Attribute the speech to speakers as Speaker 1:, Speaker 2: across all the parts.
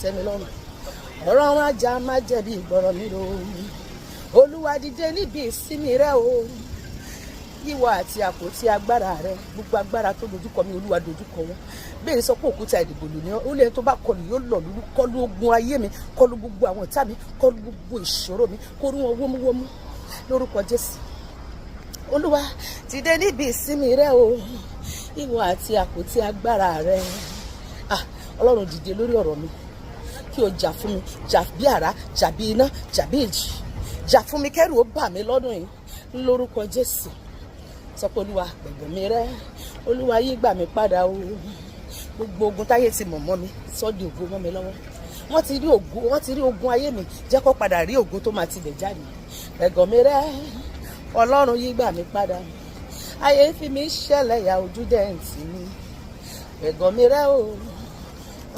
Speaker 1: tẹ́ mi lọ́rùn. Ọlọ́run ajamajebi ìgbọràn mi ro. Olúwa dìde níbi ìsinmi rẹ o. Ìwọ àti àpótí agbára rẹ, gbogbo agbára tó dojúkọ mi, Olúwa dojúkọ wọn. Bẹ́ẹ̀ sọ pé òkúta ìdìbò lò ní ó lè tó bá kọlù yóò lọ lulú, kọlù ogun ayé mi, kọlù gbogbo àwọn ọ̀tá mi, kọlù gbogbo ìṣòro mi, kọlù wọn wómúwómú lórúkọ Jésù. Olúwa dìde níbi ìsinmi rẹ o. Ìwọ àti àpótí agbára rẹ. Ọlọ́run dìde lórí ọ̀rọ̀ mi. Kí o jà fún mi, jà bí àrá, jà bí iná, jà bí ìjì. Jà fún mi kẹ́rù ó bà mí lọ́dún yìí lórúkọ Jésù. Sọ pé Olúwa gbẹ̀gbẹ̀ mi rẹ́, Olúwa yí gbà mí padà o. Gbogbo ogun táyé ti mọ̀ mọ́ mi sọ di ògo mọ́ mi lọ́wọ́. Wọ́n ti rí ogun ayé mi, jẹ́ kó padà rí ògo tó máa tilẹ̀ jáde. Gbẹ̀gbẹ̀ mi rẹ́, Ọlọ́run yí gbà mí padà. Ayé fi mi ṣẹlẹ̀ ya ojú dẹ́ǹtì mi. Gbẹ̀gbẹ̀ mi rẹ́ o,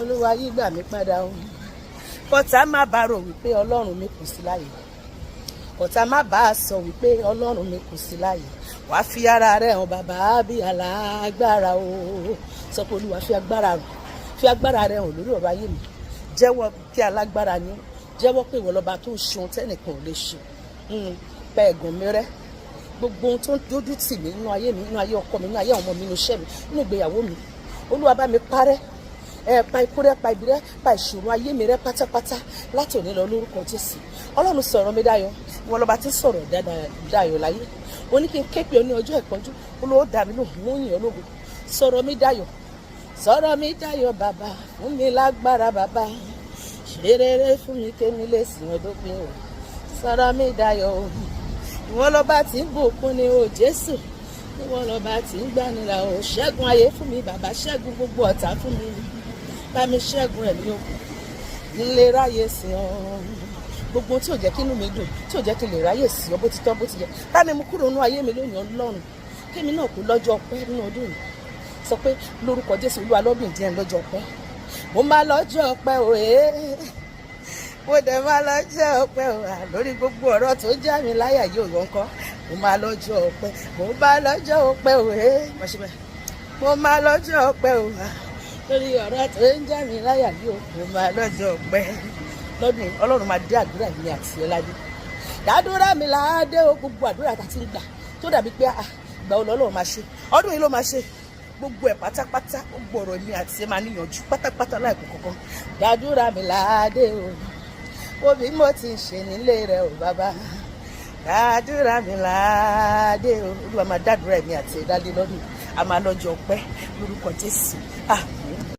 Speaker 1: Olúwa yí gbà mí padà o. Kọ̀tá má bá rò wípé Ọlọ́run mi kù sí láyé. Kọ̀tá má bá a sọ wípé Ọlọ́run mi kù sí láyé. Wàá fi ara rẹ̀ hàn bàbá bí alágbára o. Sọ pé Olúwa fi agbára rẹ̀ hàn lórí ọ̀rọ̀ ayé mi. Jẹ́wọ́ kí alágbára ni. Jẹ́wọ́ pé ìwọ lọ́ba tó ń ṣe ohun tẹ́nìkan ò lè ṣe. Pa ẹ̀gàn mi rẹ́. Gbogbo ohun tó ń dójú tì mí nínú ayé mi, nínú ayé ọkọ mi, nínú ayé àwọn ọmọ mi, nínú iṣẹ́ mi, nínú ìgbéyàwó mi. Olúwa bá mi parẹ́. Pa ikú rẹ́, pa ibi rẹ́, pa ìṣòro ayé mi rẹ́ pátápátá láti òní lọ lórúkọ Jésù. Ọlọ́run sọ̀rọ̀ mi dayọ̀. Ìwọ lọ́ba tí sọ̀rọ̀ dayọ̀ láyé. Ó ní kí n ké pe ọ ní ọjọ́ ìpọ́njú. Olúwa dá mi lóhùn, mú yìn ológo. Sọ̀rọ̀ mi dayọ̀. Sọ̀rọ̀ mi dayọ̀ bàbá. Fún mi lágbára bàbá. Ṣe rere fún mi kémi lè sìn ọ́ dópin o. Sọ̀rọ̀ mi dayọ̀. Ìwọ lọ́ba tí ń bùkún ni o Jésù. Ìwọ lọ́ba tí ń gbànira o. Ṣẹ́gun ayé fún mi bàbá. Ṣẹ́gun gbogbo ọ̀tá fún mi. Bá mi ṣẹ́gun ẹ̀mí òkun. Nílé ráyè sí ọ. Gbogbo tí ò jẹ́ kí inú mi dùn, tí ò jẹ́ kí n lè ráyè sí ọ bó ti tọ́ bó ti yẹ. Bá mi mú kúrò nínú ayé mi lónìí Ọlọ́run. Kémi náà kú lọ́jọ́ ọpẹ́ nínú ọdún yìí. Sọ pé lórúkọ Jésù Olúwa lọ́dún díẹ̀ lọ́jọ́ ọpẹ́. Mo máa lọ́jọ́ ọpẹ́ o mo dẹ̀ máa lọ́jọ́ ọpẹ́ o lórí gbogbo ọ̀rọ̀ tó já mi láyà yóò yọ ńkọ́. Mo máa lọ́jọ́ ọpẹ́. Mo máa lọ́jọ́ ọpẹ́ o mo máa lọ́jọ́ ọpẹ́ o lórí ọ̀rọ̀ tó ń já mi láyà yóò. Mo máa lọ́jọ́ ọpẹ́. Lọ́dún Ọlọ́run máa dé àdúrà mi àti ẹládé. Dàdúrà mi láàdé o, gbogbo àdúrà tá ti ń gbà tó dàbí pé ìgbà Ọlọ́run máa ṣe. Ọdún yìí ló máa ṣe. Gbogbo ẹ̀ pátápátá, gbogbo ọ̀rọ̀ mi àti ẹ máa níyànjú pátápátá láìpẹ kankan. Dàdúrà mi láàdé o. Wo bí mo ti ń ṣe nílé rẹ o bàbá. Dàdúrà mi láàdé o. Olúwa máa dàdúrà mi àti ẹládé lọ́dún. A máa lọ́jọ́ ọpẹ́ lórúkọ Jésù.